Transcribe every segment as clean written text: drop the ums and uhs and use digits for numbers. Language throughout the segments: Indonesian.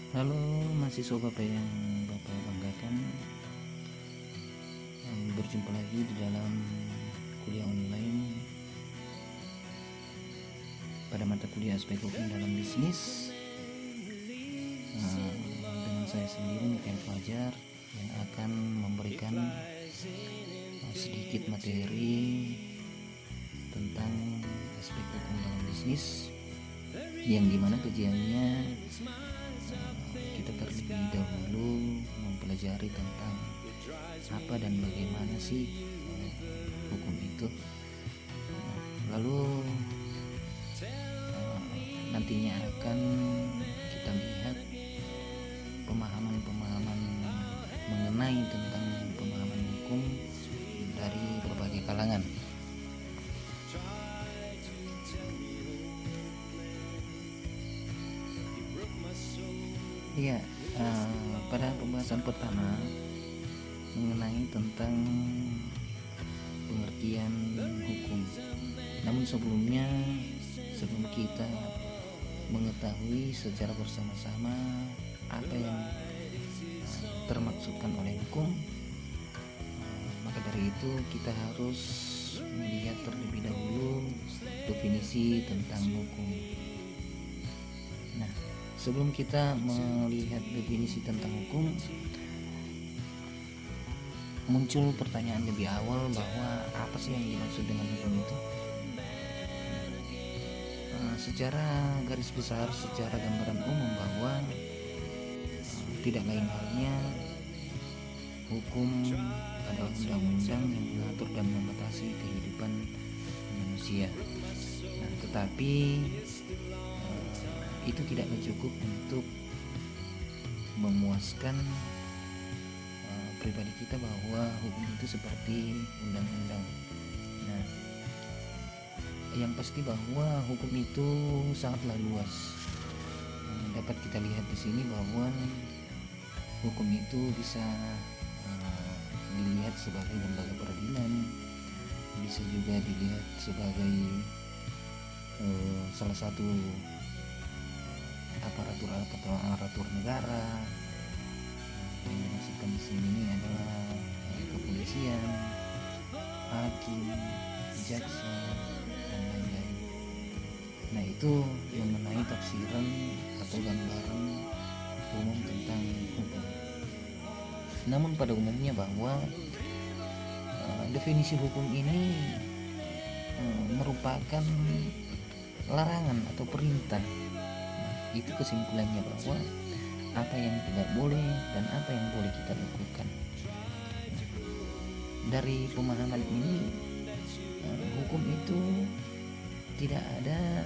Halo mahasiswa Bapak yang Bapak banggakan, berjumpa lagi di dalam kuliah online pada mata kuliah aspek hukum dalam bisnis, dengan saya sendiri Mikael Fajar yang akan memberikan sedikit materi tentang aspek hukum dalam bisnis, yang dimana kajiannya kita terlebih dahulu mempelajari tentang apa dan bagaimana sih hukum itu. Lalu nantinya akan kita lihat pemahaman-pemahaman mengenai tentang pemahaman hukum dari berbagai kalangan. Iya, pada pembahasan pertama mengenai tentang pengertian hukum. Namun sebelum kita mengetahui secara bersama-sama apa yang termaksudkan oleh hukum, maka dari itu kita harus melihat terlebih dahulu definisi tentang hukum. Nah, sebelum kita melihat definisi tentang hukum, muncul pertanyaan lebih awal bahwa apa sih yang dimaksud dengan hukum itu. Secara garis besar, secara gambaran umum, bahwa tidak lain halnya hukum adalah undang-undang yang mengatur dan membatasi kehidupan manusia. Nah, tetapi itu tidaklah cukup untuk memuaskan pribadi kita bahwa hukum itu seperti undang-undang. Nah, yang pasti bahwa hukum itu sangatlah luas. Dapat kita lihat di sini bahwa hukum itu bisa dilihat sebagai lembaga peradilan, bisa juga dilihat sebagai salah satu aparatur negara. Yang dimaksudkan di sini adalah kepolisian, hakim, jaksa, dan lain-lain. Nah, itu mengenai tafsiran atau gambaran umum tentang hukum. Namun pada umumnya bahwa definisi hukum ini merupakan larangan atau perintah. Nah, itu kesimpulannya bahwa apa yang tidak boleh dan apa yang boleh kita lakukan. Dari pemahaman ini, hukum itu tidak ada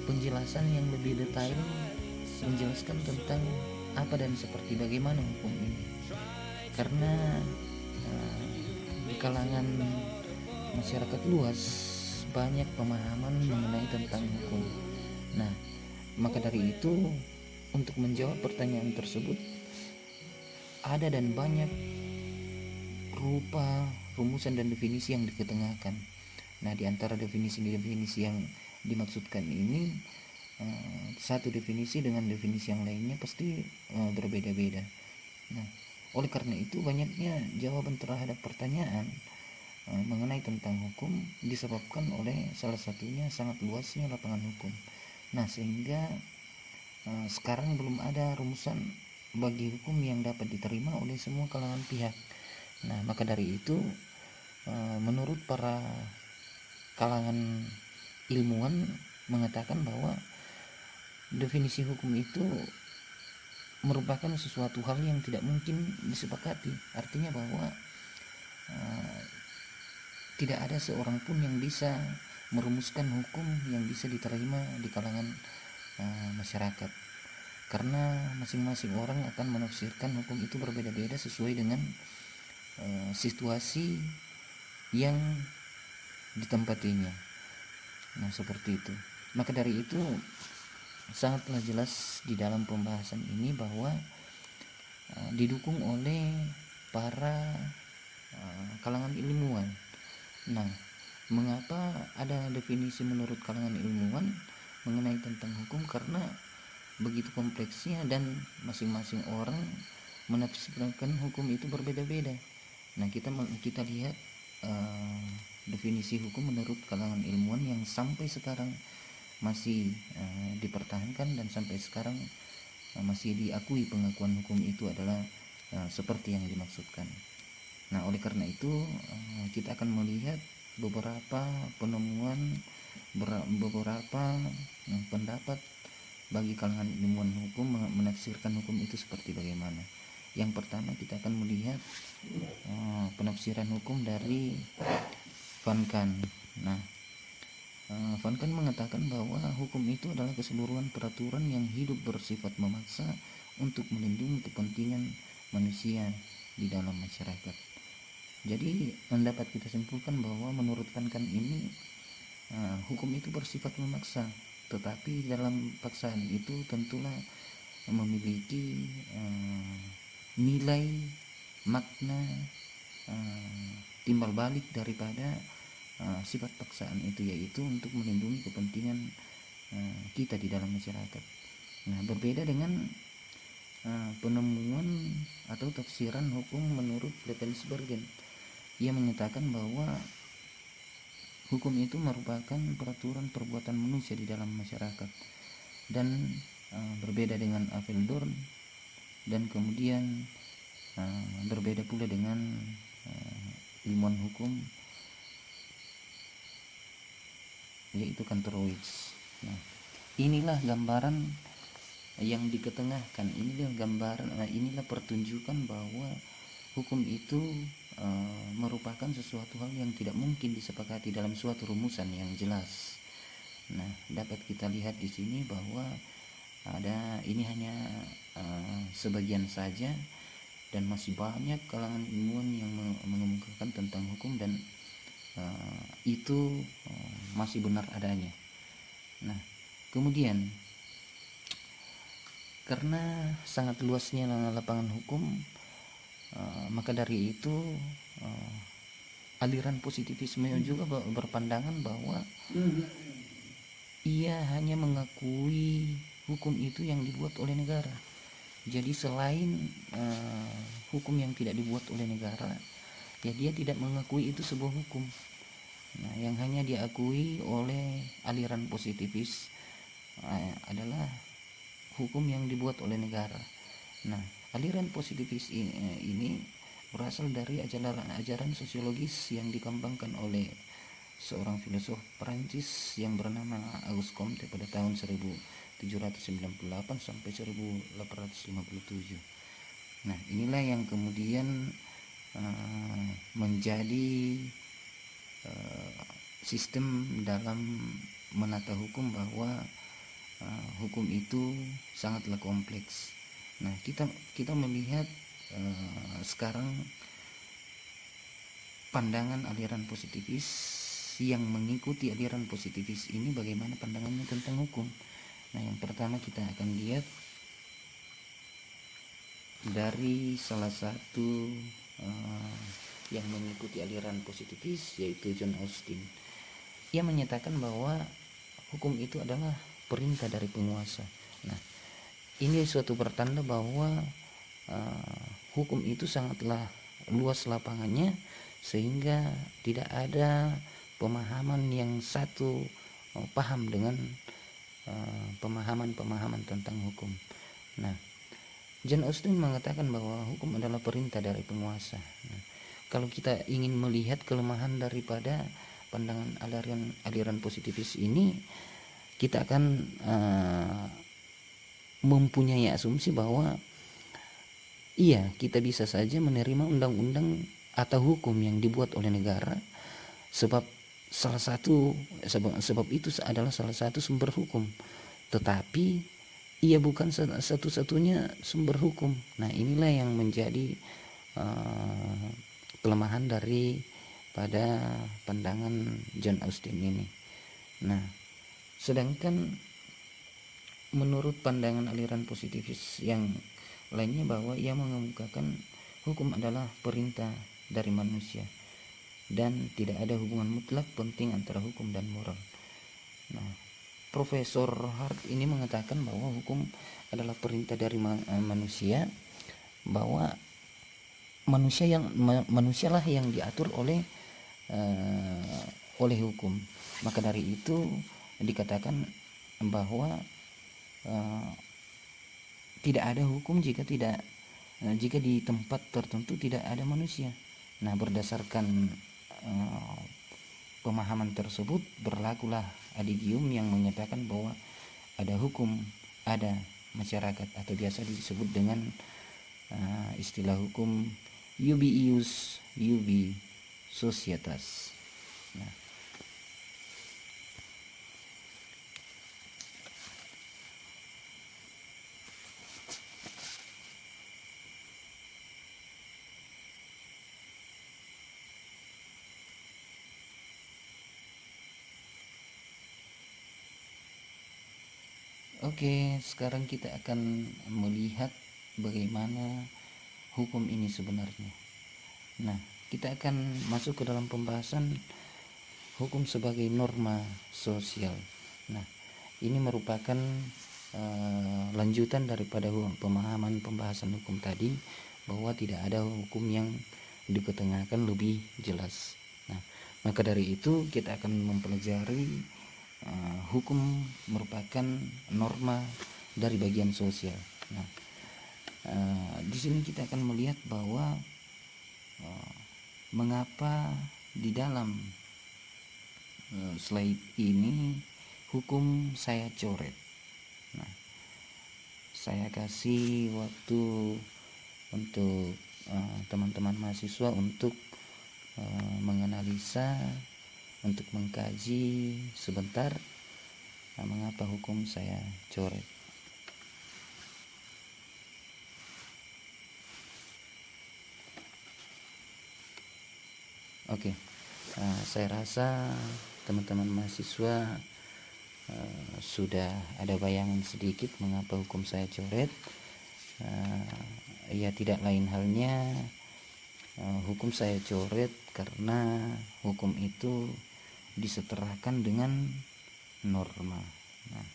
penjelasan yang lebih detail menjelaskan tentang apa dan seperti bagaimana hukum ini, karena di kalangan masyarakat luas banyak pemahaman mengenai tentang hukum. Nah, maka dari itu untuk menjawab pertanyaan tersebut ada dan banyak rupa rumusan dan definisi yang diketengahkan. Nah, di antara definisi-definisi yang dimaksudkan ini, satu definisi dengan definisi yang lainnya pasti berbeda-beda. Nah, oleh karena itu banyaknya jawaban terhadap pertanyaan mengenai tentang hukum disebabkan oleh salah satunya sangat luasnya lapangan hukum. Nah, sehingga sekarang belum ada rumusan bagi hukum yang dapat diterima oleh semua kalangan pihak. Nah, maka dari itu menurut para kalangan ilmuwan mengatakan bahwa definisi hukum itu merupakan sesuatu hal yang tidak mungkin disepakati. Artinya bahwa tidak ada seorang pun yang bisa merumuskan hukum yang bisa diterima di kalangan masyarakat, karena masing-masing orang akan menafsirkan hukum itu berbeda-beda sesuai dengan situasi yang ditempatinya. Nah, seperti itu. Maka dari itu sangatlah jelas di dalam pembahasan ini bahwa didukung oleh para kalangan ilmuwan. Nah, mengapa ada definisi menurut kalangan ilmuwan mengenai tentang hukum? Karena begitu kompleksnya dan masing-masing orang menafsirkan hukum itu berbeda-beda. Nah, kita lihat definisi hukum menurut kalangan ilmuwan yang sampai sekarang masih dipertahankan dan sampai sekarang masih diakui pengakuan hukum itu adalah seperti yang dimaksudkan. Nah, oleh karena itu kita akan melihat beberapa penemuan, beberapa pendapat bagi kalangan ilmuwan hukum menafsirkan hukum itu seperti bagaimana. Yang pertama kita akan melihat penafsiran hukum dari Van Kant. Nah, Van Kant mengatakan bahwa hukum itu adalah keseluruhan peraturan yang hidup bersifat memaksa untuk melindungi kepentingan manusia di dalam masyarakat. Jadi dapat kita simpulkan bahwa menurut Van Kant ini hukum itu bersifat memaksa, tetapi dalam paksaan itu tentulah memiliki nilai makna timbal balik daripada sifat paksaan itu, yaitu untuk melindungi kepentingan kita di dalam masyarakat. Nah, berbeda dengan penemuan atau tafsiran hukum menurut Lebensbergen. Ia menyatakan bahwa hukum itu merupakan peraturan perbuatan manusia di dalam masyarakat, dan berbeda dengan Aveldorn, dan kemudian berbeda pula dengan ilmuwan hukum yaitu Kantorowicz. Nah, inilah gambaran yang diketengahkan, inilah pertunjukan bahwa hukum itu merupakan sesuatu hal yang tidak mungkin disepakati dalam suatu rumusan yang jelas. Nah, dapat kita lihat di sini bahwa ini hanya sebagian saja, dan masih banyak kalangan ilmuwan yang mengemukakan tentang hukum, dan itu masih benar adanya. Nah, kemudian karena sangat luasnya lapangan hukum, maka dari itu aliran positivisme juga berpandangan bahwa ia hanya mengakui hukum itu yang dibuat oleh negara. Jadi selain hukum yang tidak dibuat oleh negara, ya dia tidak mengakui itu sebuah hukum. Nah, yang hanya diakui oleh aliran positivis adalah hukum yang dibuat oleh negara. Nah, aliran positivis ini berasal dari ajaran sosiologis yang dikembangkan oleh seorang filosof Perancis yang bernama Auguste Comte pada tahun 1798 sampai 1857. Nah, inilah yang kemudian menjadi sistem dalam menata hukum, bahwa hukum itu sangatlah kompleks. Nah, kita melihat sekarang pandangan aliran positivis yang mengikuti aliran positivis ini, bagaimana pandangannya tentang hukum. Nah, yang pertama kita akan lihat dari salah satu yang mengikuti aliran positivis, yaitu John Austin. Ia menyatakan bahwa hukum itu adalah perintah dari penguasa. Nah, ini suatu pertanda bahwa hukum itu sangatlah luas lapangannya, sehingga tidak ada pemahaman yang satu paham dengan pemahaman tentang hukum. Nah, John Austin mengatakan bahwa hukum adalah perintah dari penguasa. Nah, kalau kita ingin melihat kelemahan daripada pandangan aliran positivis ini, kita akan mempunyai asumsi bahwa iya, kita bisa saja menerima undang-undang atau hukum yang dibuat oleh negara, sebab itu adalah salah satu sumber hukum, tetapi ia bukan satu-satunya sumber hukum. Nah, inilah yang menjadi kelemahan dari pada pandangan John Austin ini. Nah, sedangkan menurut pandangan aliran positivis yang lainnya, bahwa ia mengemukakan hukum adalah perintah dari manusia dan tidak ada hubungan mutlak penting antara hukum dan moral. Nah, Profesor Hart ini mengatakan bahwa hukum adalah perintah dari manusia, bahwa manusialah yang diatur oleh hukum. Maka dari itu dikatakan bahwa tidak ada hukum jika di tempat tertentu tidak ada manusia. Nah, berdasarkan pemahaman tersebut berlakulah adigium yang menyatakan bahwa ada hukum, ada masyarakat, atau biasa disebut dengan istilah hukum iubi ius, iubi societas. Nah, oke, sekarang kita akan melihat bagaimana hukum ini sebenarnya. Nah, kita akan masuk ke dalam pembahasan hukum sebagai norma sosial. Nah, ini merupakan lanjutan daripada pemahaman pembahasan hukum tadi, bahwa tidak ada hukum yang diketengahkan lebih jelas. Nah, maka dari itu kita akan mempelajari hukum merupakan norma dari bagian sosial. Nah, di sini kita akan melihat bahwa mengapa di dalam slide ini hukum saya coret. Nah, saya kasih waktu untuk teman-teman mahasiswa untuk menganalisa, untuk mengkaji sebentar mengapa hukum saya coret. Oke, saya rasa teman-teman mahasiswa sudah ada bayangan sedikit mengapa hukum saya coret. Ya, tidak lain halnya hukum saya coret karena hukum itu disetarakan dengan norma. Nah,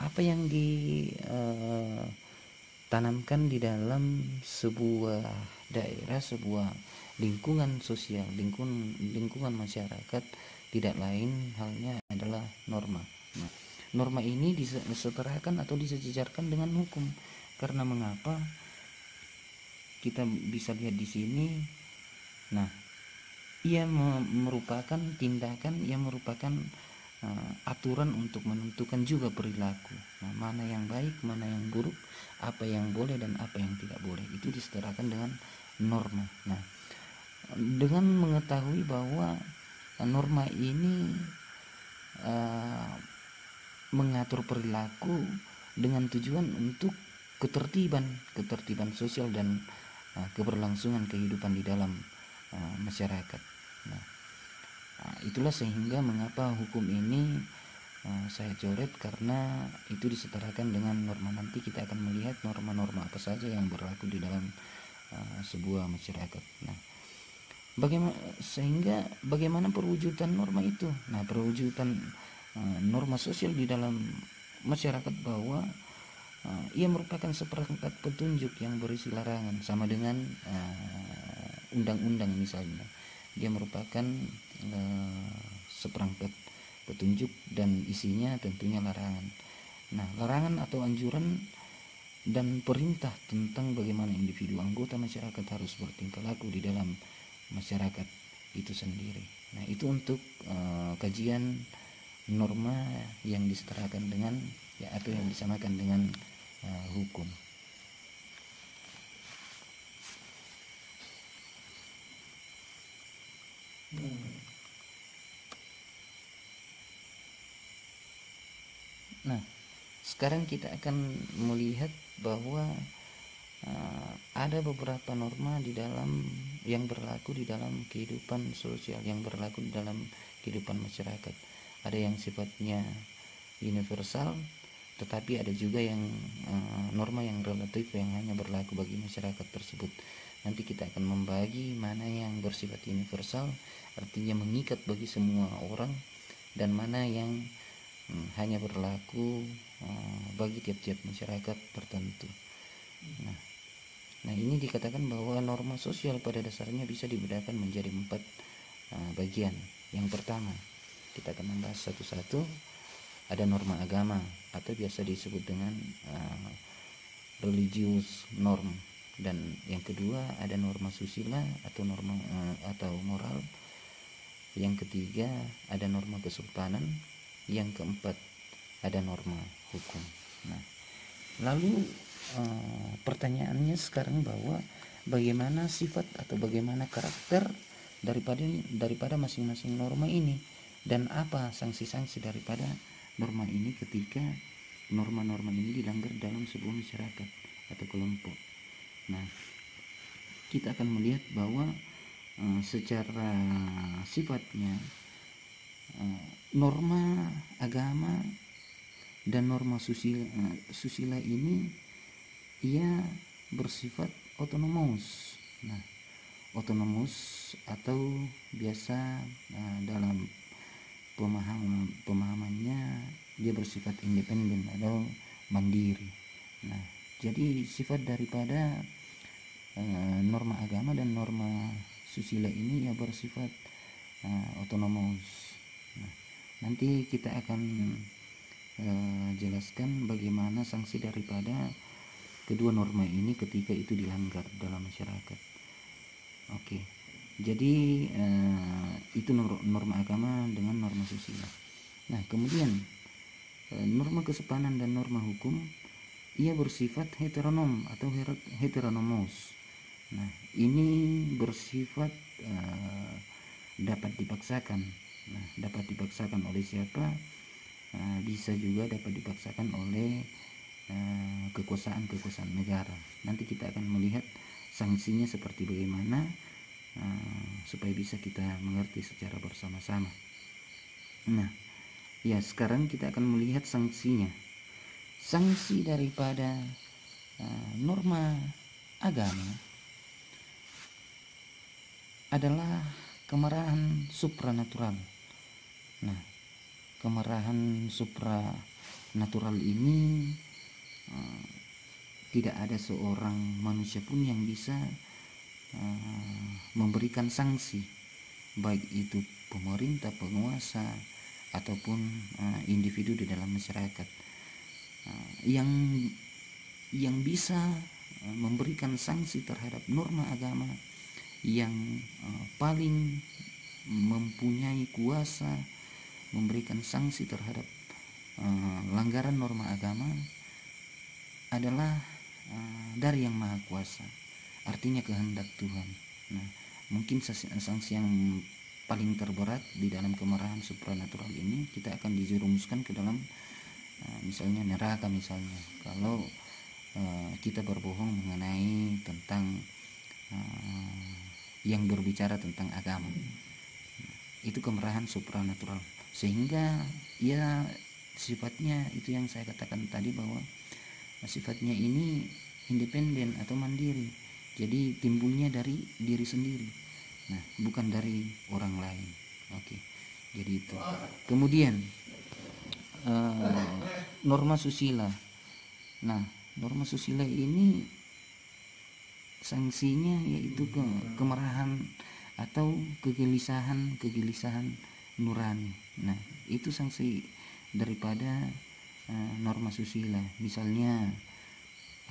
apa yang ditanamkan di dalam sebuah daerah, sebuah lingkungan sosial, lingkungan masyarakat, tidak lain halnya adalah norma. Nah, norma ini disetarakan atau disejajarkan dengan hukum. Karena mengapa? Kita bisa lihat di sini. Nah, ia merupakan tindakan yang merupakan aturan untuk menentukan juga perilaku. Nah, mana yang baik, mana yang buruk, apa yang boleh dan apa yang tidak boleh, itu disetarakan dengan norma. Nah, dengan mengetahui bahwa norma ini mengatur perilaku dengan tujuan untuk ketertiban sosial dan keberlangsungan kehidupan di dalam masyarakat. Nah, itulah sehingga mengapa hukum ini saya coret, karena itu disetarakan dengan norma. Nanti kita akan melihat norma-norma apa saja yang berlaku di dalam sebuah masyarakat. Nah, bagaimana perwujudan norma itu? Nah, perwujudan norma sosial di dalam masyarakat bahwa ia merupakan seperangkat petunjuk yang berisi larangan, sama dengan undang-undang misalnya. Dia merupakan seperangkat petunjuk dan isinya tentunya larangan. Nah, larangan atau anjuran dan perintah tentang bagaimana individu anggota masyarakat harus bertingkah laku di dalam masyarakat itu sendiri. Nah, itu untuk kajian norma yang disetarakan dengan atau yang disamakan dengan hukum. Nah, sekarang kita akan melihat bahwa ada beberapa norma yang berlaku di dalam kehidupan sosial, yang berlaku di dalam kehidupan masyarakat. Ada yang sifatnya universal, tetapi ada juga yang norma yang relatif yang hanya berlaku bagi masyarakat tersebut. Nanti kita akan membagi mana yang bersifat universal, artinya mengikat bagi semua orang, dan mana yang hanya berlaku bagi tiap-tiap masyarakat tertentu. Nah, ini dikatakan bahwa norma sosial pada dasarnya bisa dibedakan menjadi 4 bagian. Yang pertama, kita akan membahas satu-satu. Ada norma agama atau biasa disebut dengan religious norm, dan yang kedua ada norma susila atau norma atau moral. Yang ketiga ada norma kesopanan. Yang keempat ada norma hukum. Nah, lalu pertanyaannya sekarang bahwa bagaimana sifat atau bagaimana karakter daripada masing-masing norma ini, dan apa sanksi-sanksi daripada norma ini ketika norma-norma ini dilanggar dalam sebuah masyarakat atau kelompok. Nah, kita akan melihat bahwa secara sifatnya norma agama dan norma susila ini ia bersifat otonomus. Nah, otonomus atau biasa dalam pemahamannya dia bersifat independen atau mandiri. Nah, jadi sifat daripada norma agama dan norma susila ini ya bersifat otonomus. Nah, nanti kita akan jelaskan bagaimana sanksi daripada kedua norma ini ketika itu dilanggar dalam masyarakat. Oke, jadi itu norma agama dengan norma susila. Nah, kemudian norma kesopanan dan norma hukum ia bersifat heteronom atau heteronomos. Nah, ini bersifat dapat dipaksakan. Nah, dapat dipaksakan oleh siapa? Bisa juga dapat dipaksakan oleh kekuasaan negara. Nanti kita akan melihat sanksinya seperti bagaimana supaya bisa kita mengerti secara bersama-sama. Nah, ya sekarang kita akan melihat sanksinya. Sanksi daripada norma agama adalah kemarahan supranatural. Nah, kemarahan supranatural ini tidak ada seorang manusia pun yang bisa memberikan sanksi, baik itu pemerintah, penguasa, ataupun individu di dalam masyarakat. Yang bisa memberikan sanksi terhadap norma agama, yang paling mempunyai kuasa memberikan sanksi terhadap pelanggaran norma agama adalah dari Yang Maha Kuasa, artinya kehendak Tuhan. Nah, mungkin sanksi yang paling terberat di dalam kemarahan supranatural ini kita akan dijerumuskan ke dalam misalnya neraka, misalnya kalau kita berbohong mengenai tentang yang berbicara tentang agama. Itu kemarahan supranatural, sehingga ya sifatnya itu yang saya katakan tadi bahwa sifatnya ini independen atau mandiri, jadi timbulnya dari diri sendiri, nah bukan dari orang lain. Oke, jadi itu. Kemudian norma susila. Nah, norma susila ini sanksinya yaitu kemarahan atau kegelisahan nurani. Nah, itu sanksi daripada norma susila. Misalnya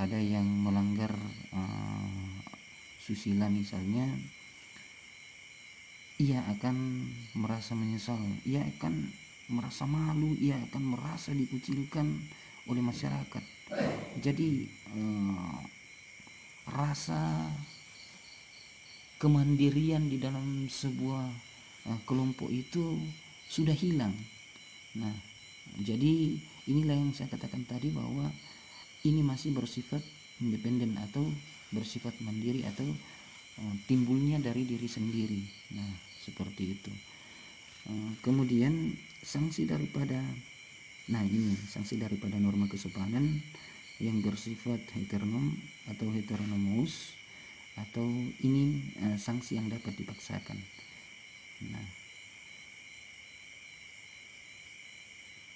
ada yang melanggar susila, misalnya ia akan merasa menyesal, ia akan merasa malu, ia akan merasa dikucilkan oleh masyarakat. Jadi rasa kemandirian di dalam sebuah kelompok itu sudah hilang. Nah, jadi inilah yang saya katakan tadi bahwa ini masih bersifat independen atau bersifat mandiri atau timbulnya dari diri sendiri. Nah, seperti itu. Kemudian sanksi daripada sanksi daripada norma kesopanan yang bersifat heteronom atau heteronomous, atau ini sanksi yang dapat dipaksakan. Nah,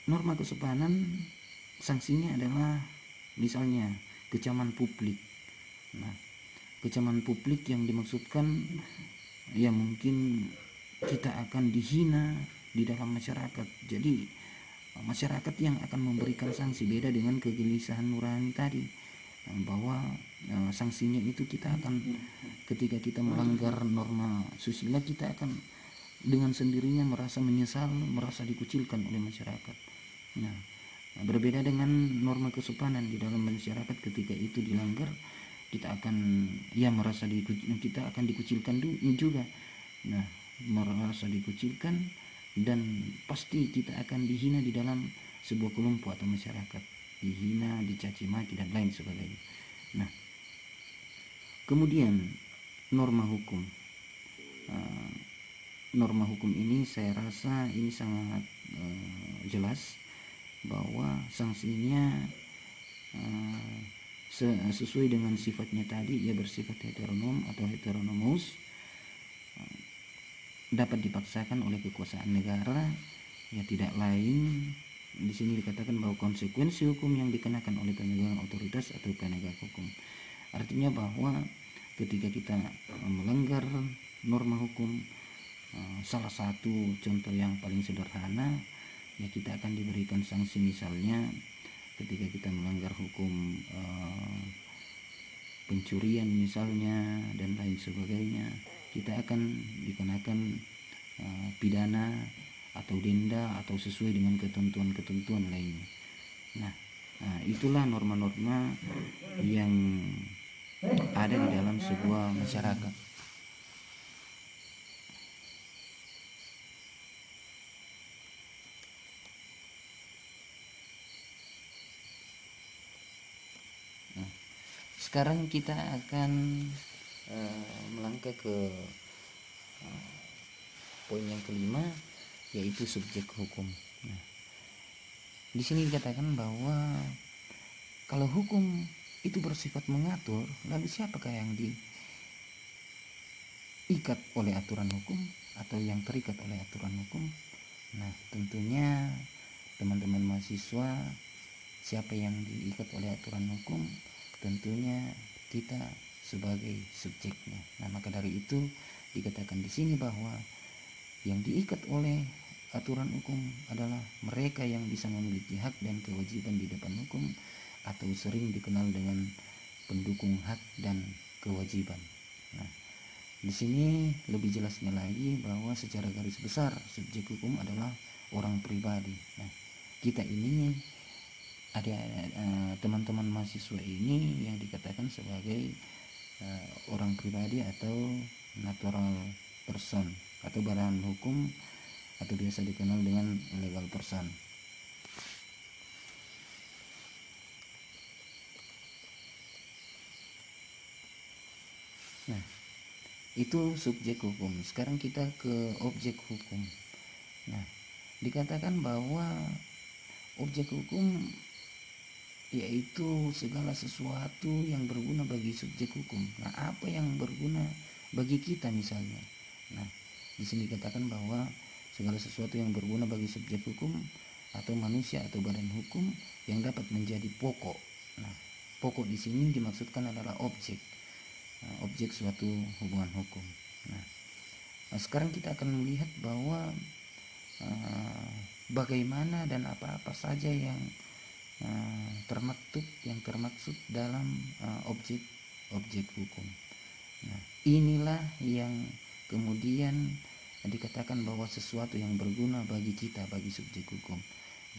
norma kesopanan sanksinya adalah misalnya kecaman publik. Nah, kecaman publik yang dimaksudkan ya mungkin kita akan dihina di dalam masyarakat. Jadi masyarakat yang akan memberikan sanksi, beda dengan kegelisahan nurani tadi, bahwa sanksinya itu kita akan, ketika kita melanggar norma susila, kita akan dengan sendirinya merasa menyesal, merasa dikucilkan oleh masyarakat. Nah, berbeda dengan norma kesopanan di dalam masyarakat, ketika itu dilanggar kita akan merasa kita akan dikucilkan juga. Nah, merasa dikucilkan dan pasti kita akan dihina di dalam sebuah kelompok atau masyarakat, dihina, dicaci maki dan lain sebagainya. Nah, kemudian norma hukum. Norma hukum ini saya rasa ini sangat jelas bahwa sanksinya sesuai dengan sifatnya tadi, ia bersifat heteronom atau heteronomous, dapat dipaksakan oleh kekuasaan negara, ya tidak lain di sini dikatakan bahwa konsekuensi hukum yang dikenakan oleh pemegang otoritas atau penegak hukum. Artinya bahwa ketika kita melanggar norma hukum, salah satu contoh yang paling sederhana, ya kita akan diberikan sanksi. Misalnya ketika kita melanggar hukum pencurian misalnya dan lain sebagainya, kita akan dikenakan pidana atau denda atau sesuai dengan ketentuan-ketentuan lainnya. Nah, itulah norma-norma yang ada di dalam sebuah masyarakat. Nah, sekarang kita akan melangkah ke poin yang kelima, yaitu subjek hukum. Nah, di sini dikatakan bahwa kalau hukum itu bersifat mengatur, lalu siapakah yang diikat oleh aturan hukum atau yang terikat oleh aturan hukum? Nah, tentunya teman-teman mahasiswa, siapa yang diikat oleh aturan hukum? Tentunya kita sebagai subjeknya. Nah, maka dari itu dikatakan di sini bahwa yang diikat oleh aturan hukum adalah mereka yang bisa memiliki hak dan kewajiban di depan hukum, atau sering dikenal dengan pendukung hak dan kewajiban. Nah, di sini lebih jelasnya lagi bahwa secara garis besar subjek hukum adalah orang pribadi. Nah, kita ini ada teman-teman mahasiswa ini yang dikatakan sebagai orang pribadi atau natural person atau badan hukum, atau biasa dikenal dengan legal person. Nah, itu subjek hukum. Sekarang kita ke objek hukum. Nah, dikatakan bahwa objek hukum yaitu segala sesuatu yang berguna bagi subjek hukum. Nah, apa yang berguna bagi kita misalnya? Nah, di sini dikatakan bahwa segala sesuatu yang berguna bagi subjek hukum atau manusia atau badan hukum yang dapat menjadi pokok. Nah, pokok di sini dimaksudkan adalah objek. Objek suatu hubungan hukum. Nah, sekarang kita akan melihat bahwa bagaimana dan apa-apa saja yang termaksud dalam objek hukum. Nah, inilah yang kemudian dikatakan bahwa sesuatu yang berguna bagi kita, bagi subjek hukum.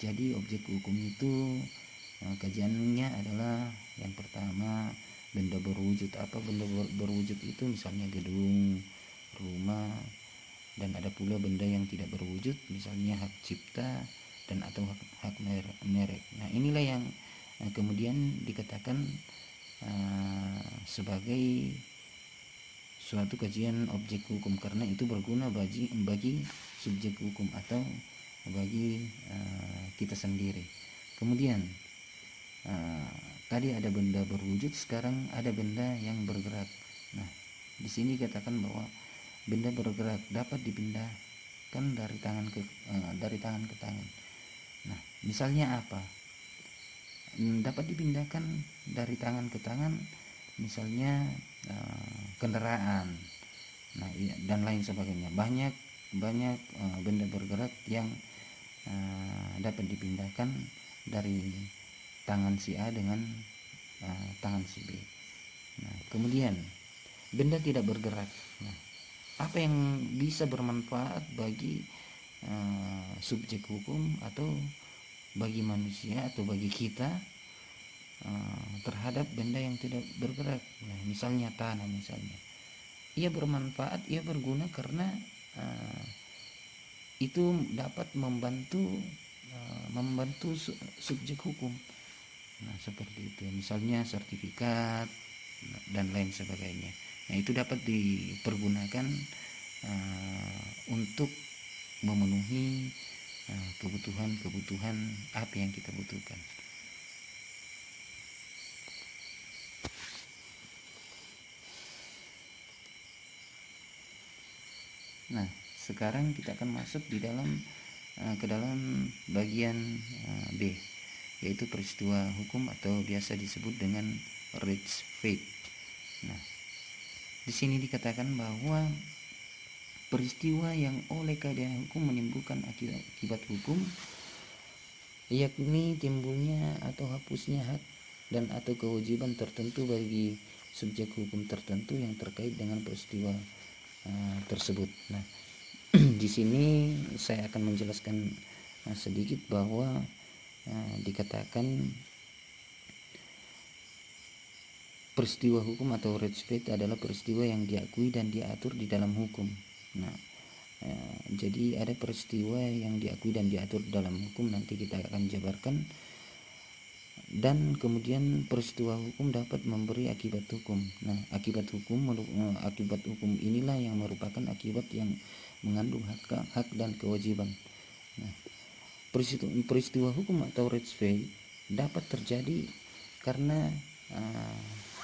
Jadi objek hukum itu kajiannya adalah yang pertama benda berwujud. Apa benda berwujud itu? Misalnya gedung, rumah, dan ada pula benda yang tidak berwujud, misalnya hak cipta dan atau hak merek. Nah, inilah yang kemudian dikatakan sebagai suatu kajian objek hukum, karena itu berguna bagi subjek hukum atau bagi kita sendiri. Kemudian tadi ada benda berwujud, sekarang ada benda yang bergerak. Nah, di sini katakan bahwa benda bergerak dapat dipindahkan dari tangan ke tangan. Nah, Misalnya apa? Dapat dipindahkan dari tangan ke tangan, misalnya kendaraan, nah dan lain sebagainya. Banyak benda bergerak yang dapat dipindahkan dari tangan si A dengan tangan si B. Nah, kemudian benda tidak bergerak. Nah, apa yang bisa bermanfaat bagi subjek hukum atau bagi manusia atau bagi kita terhadap benda yang tidak bergerak? Nah, misalnya tanah, misalnya ia bermanfaat, ia berguna karena itu dapat membantu subjek hukum. Nah, seperti itu, misalnya sertifikat dan lain sebagainya. Nah, itu dapat dipergunakan untuk memenuhi kebutuhan apa yang kita butuhkan. Nah, sekarang kita akan masuk di dalam ke dalam bagian B, yaitu peristiwa hukum atau biasa disebut dengan Rechtsfeld. Nah, di sini dikatakan bahwa peristiwa yang oleh keadaan hukum menimbulkan akibat hukum, yakni timbulnya atau hapusnya hak dan atau kewajiban tertentu bagi subjek hukum tertentu yang terkait dengan peristiwa tersebut. Nah, di sini saya akan menjelaskan sedikit bahwa dikatakan peristiwa hukum atau Rechtsfeld adalah peristiwa yang diakui dan diatur di dalam hukum. Nah, jadi ada peristiwa yang diakui dan diatur dalam hukum, nanti kita akan jabarkan. Dan kemudian peristiwa hukum dapat memberi akibat hukum. Nah, akibat hukum inilah yang merupakan akibat yang mengandung hak dan kewajiban. Nah, peristiwa hukum atau Rechtsfeld dapat terjadi karena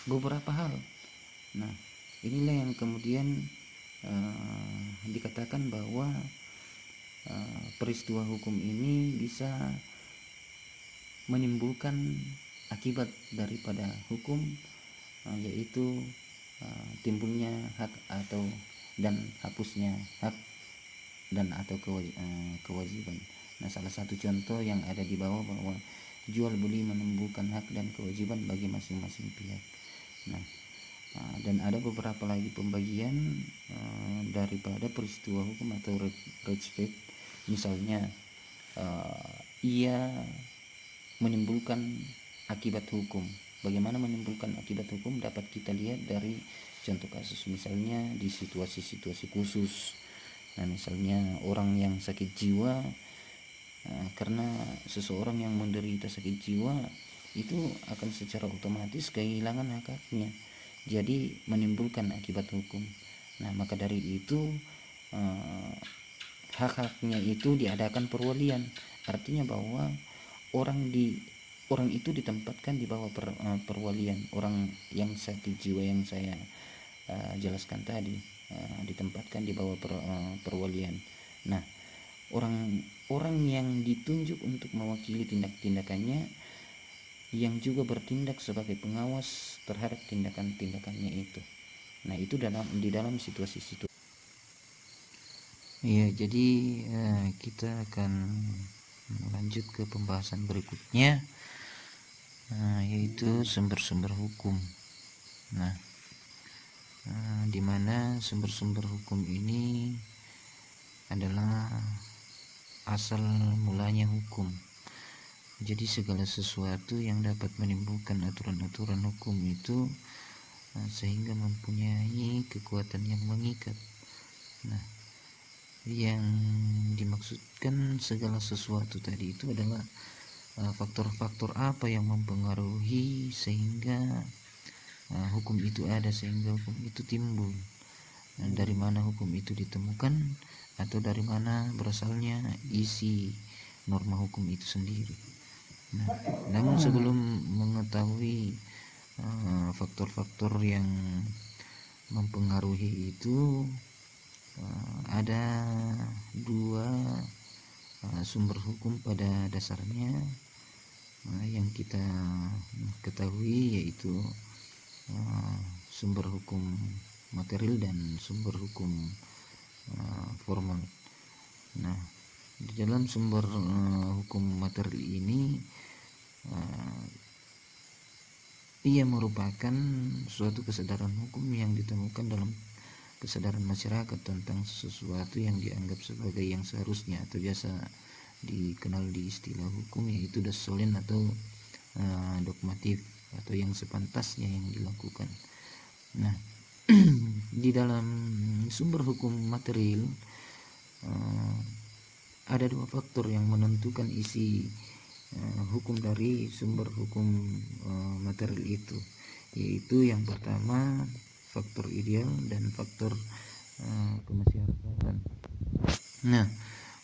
beberapa hal. Nah, inilah yang kemudian dikatakan bahwa peristiwa hukum ini bisa menimbulkan akibat daripada hukum, yaitu timbulnya hak atau dan hapusnya hak dan atau kewajiban. Nah, salah satu contoh yang ada di bawah bahwa jual beli menimbulkan hak dan kewajiban bagi masing-masing pihak. Nah, dan ada beberapa lagi pembagian daripada peristiwa hukum atau Rechtsfeld. Misalnya ia menimbulkan akibat hukum. Bagaimana menimbulkan akibat hukum dapat kita lihat dari contoh kasus, misalnya di situasi-situasi khusus. Nah, misalnya orang yang sakit jiwa, karena seseorang yang menderita sakit jiwa itu akan secara otomatis kehilangan hak-haknya, jadi menimbulkan akibat hukum. Nah, maka dari itu hak-haknya itu diadakan perwalian, artinya bahwa orang itu ditempatkan di bawah perwalian. Orang yang sakit jiwa yang saya jelaskan tadi ditempatkan di bawah perwalian. Nah, orang yang ditunjuk untuk mewakili tindakannya, yang juga bertindak sebagai pengawas terhadap tindakannya itu. Nah, itu di dalam situasi-situasi. Ya, jadi kita akan lanjut ke pembahasan berikutnya, yaitu sumber-sumber hukum. Nah, di mana sumber-sumber hukum ini adalah asal mulanya hukum. Jadi segala sesuatu yang dapat menimbulkan aturan-aturan hukum itu sehingga mempunyai kekuatan yang mengikat. Nah, yang dimaksudkan segala sesuatu tadi itu adalah faktor-faktor apa yang mempengaruhi sehingga hukum itu ada, sehingga hukum itu timbul. Dari mana hukum itu ditemukan atau dari mana berasalnya isi norma hukum itu sendiri. Nah, namun sebelum mengetahui faktor-faktor yang mempengaruhi itu, ada dua sumber hukum pada dasarnya yang kita ketahui yaitu sumber hukum material dan sumber hukum formal. Nah, di dalam sumber hukum material ini ia merupakan suatu kesadaran hukum yang ditemukan dalam kesadaran masyarakat tentang sesuatu yang dianggap sebagai yang seharusnya atau biasa dikenal di istilah hukum yaitu das solen atau dogmatif atau yang sepantasnya yang dilakukan. Nah, di dalam sumber hukum material ada dua faktor yang menentukan isi hukum dari sumber hukum material itu, yaitu yang pertama faktor ideal dan faktor kemasyarakatan. Nah,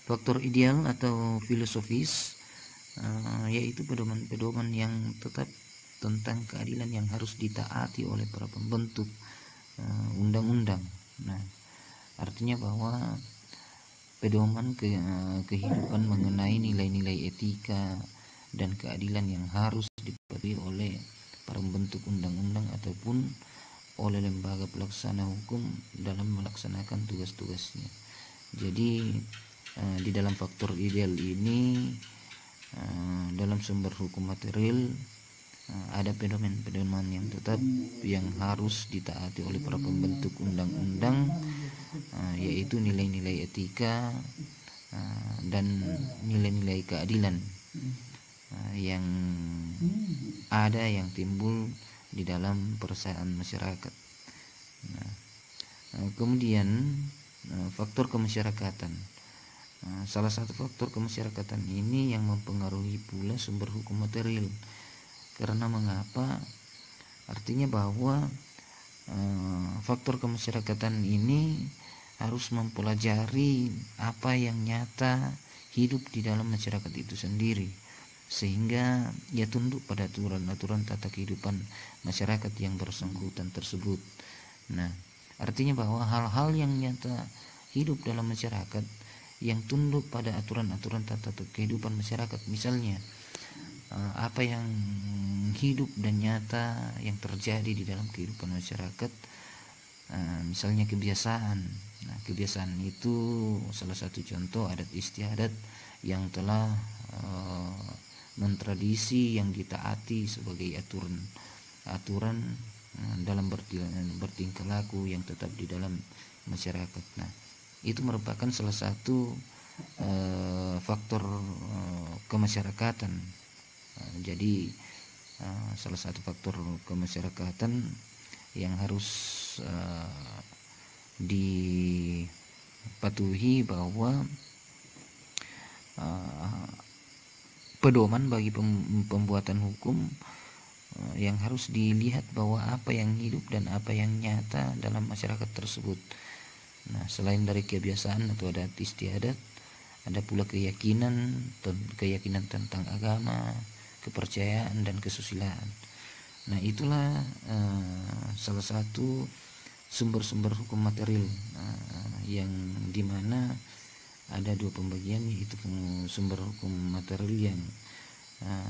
faktor ideal atau filosofis yaitu pedoman-pedoman yang tetap tentang keadilan yang harus ditaati oleh para pembentuk undang-undang. Nah, artinya bahwa pedoman kehidupan mengenai nilai-nilai etika dan keadilan yang harus dipatuhi oleh para pembentuk undang-undang ataupun oleh lembaga pelaksana hukum dalam melaksanakan tugas-tugasnya. Jadi di dalam faktor ideal ini dalam sumber hukum material ada pedoman-pedoman yang tetap yang harus ditaati oleh para pembentuk undang-undang yaitu nilai-nilai etika dan nilai-nilai keadilan yang ada yang timbul di dalam perasaan masyarakat. Nah, kemudian faktor kemasyarakatan. Salah satu faktor kemasyarakatan ini yang mempengaruhi pula sumber hukum material. Karena mengapa? Artinya bahwa faktor kemasyarakatan ini harus mempelajari apa yang nyata hidup di dalam masyarakat itu sendiri, sehingga ia tunduk pada aturan-aturan tata kehidupan masyarakat yang bersangkutan tersebut. Nah, artinya bahwa hal-hal yang nyata hidup dalam masyarakat yang tunduk pada aturan-aturan tata kehidupan masyarakat, misalnya apa yang hidup dan nyata yang terjadi di dalam kehidupan masyarakat, misalnya kebiasaan. Nah, kebiasaan itu salah satu contoh adat istiadat yang telah mentradisi yang ditaati sebagai aturan dalam bertingkah laku yang tetap di dalam masyarakat. Nah, itu merupakan salah satu faktor kemasyarakatan. Jadi salah satu faktor kemasyarakatan yang harus dipatuhi bahwa pedoman bagi pembuatan hukum yang harus dilihat bahwa apa yang hidup dan apa yang nyata dalam masyarakat tersebut. Nah, selain dari kebiasaan atau adat istiadat, ada pula keyakinan tentang agama, kepercayaan dan kesusilaan. Nah, itulah salah satu sumber-sumber hukum material yang dimana ada dua pembagian, yaitu sumber hukum material yang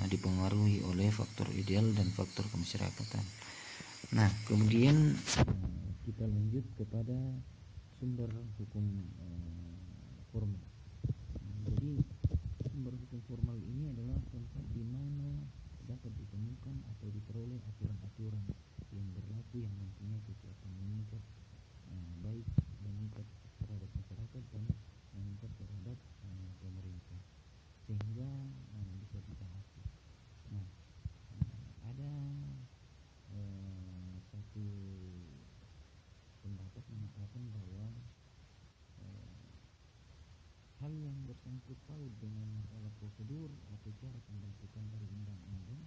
dipengaruhi oleh faktor ideal dan faktor kemasyarakatan. Nah, kemudian kita lanjut kepada sumber hukum formal. Jadi sumber hukum formal ini adalah tempat di mana dapat ditemukan atau diperoleh aturan-aturan yang berlaku yang mempunyai kekuatan mengikat baik mengikat terhadap masyarakat dan mengikat terhadap pemerintah, sehingga bisa ditaati. Nah, ada satu pendapat mengatakan bahwa hal yang bersangkut paut dengan masalah prosedur atau cara pembentukan dari undang-undang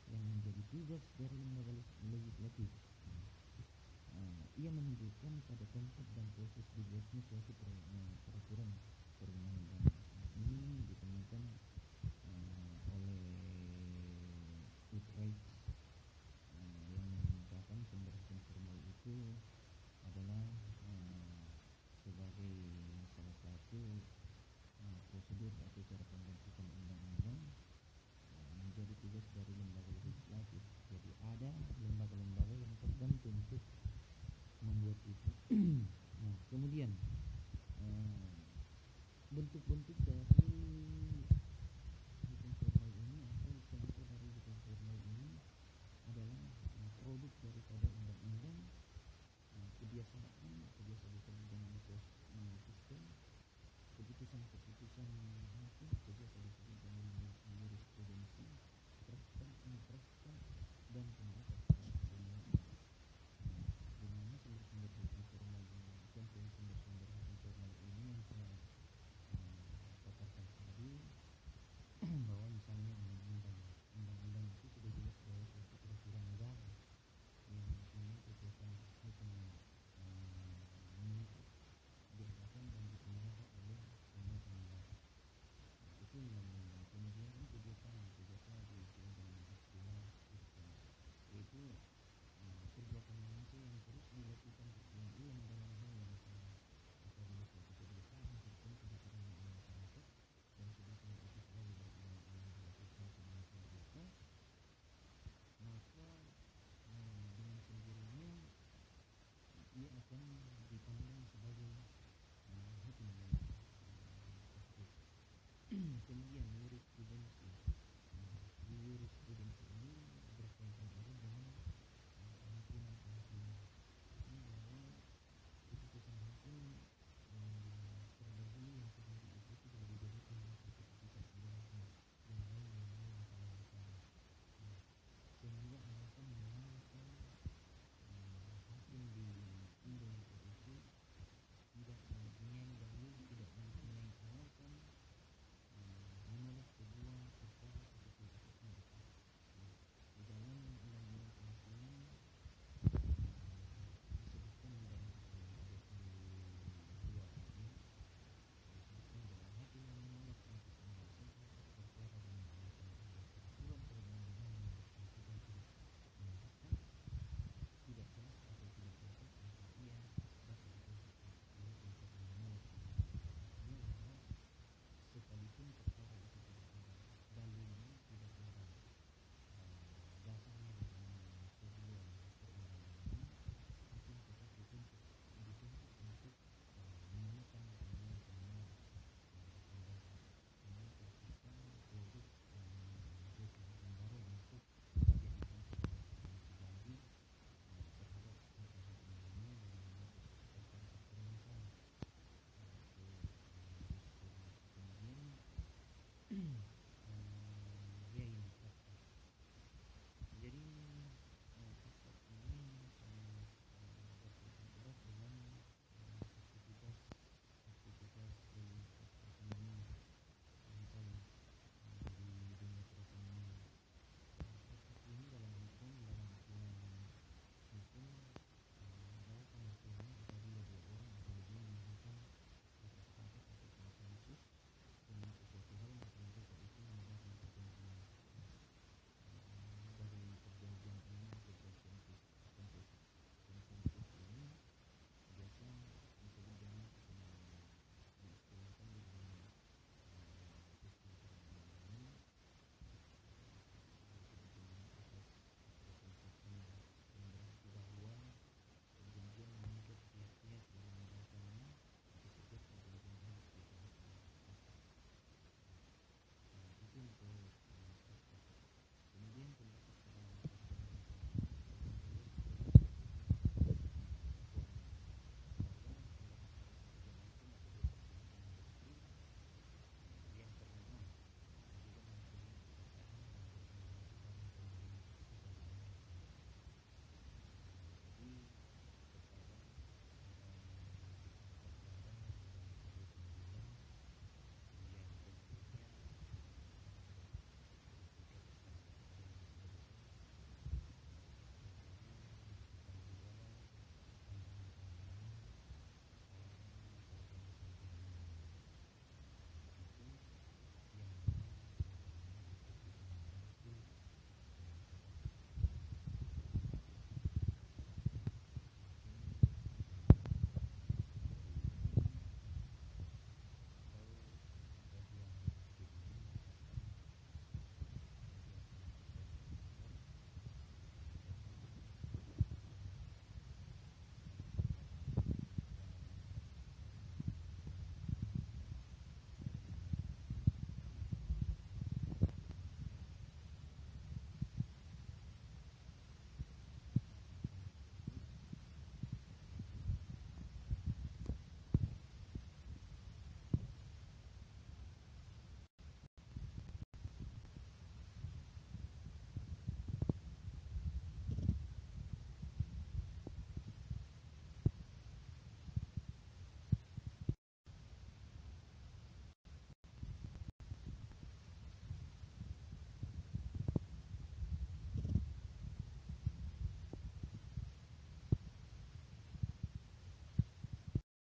yang menjadi tugas dari lembaga legislatif. Ia menunjukkan pada tempat dan proses dibuatnya suatu peraturan perundang-undangan. Ini ditemukan oleh Utrecht yang mengatakan sumber hukum formal itu adalah sebagai salah satu prosedur atau kemudian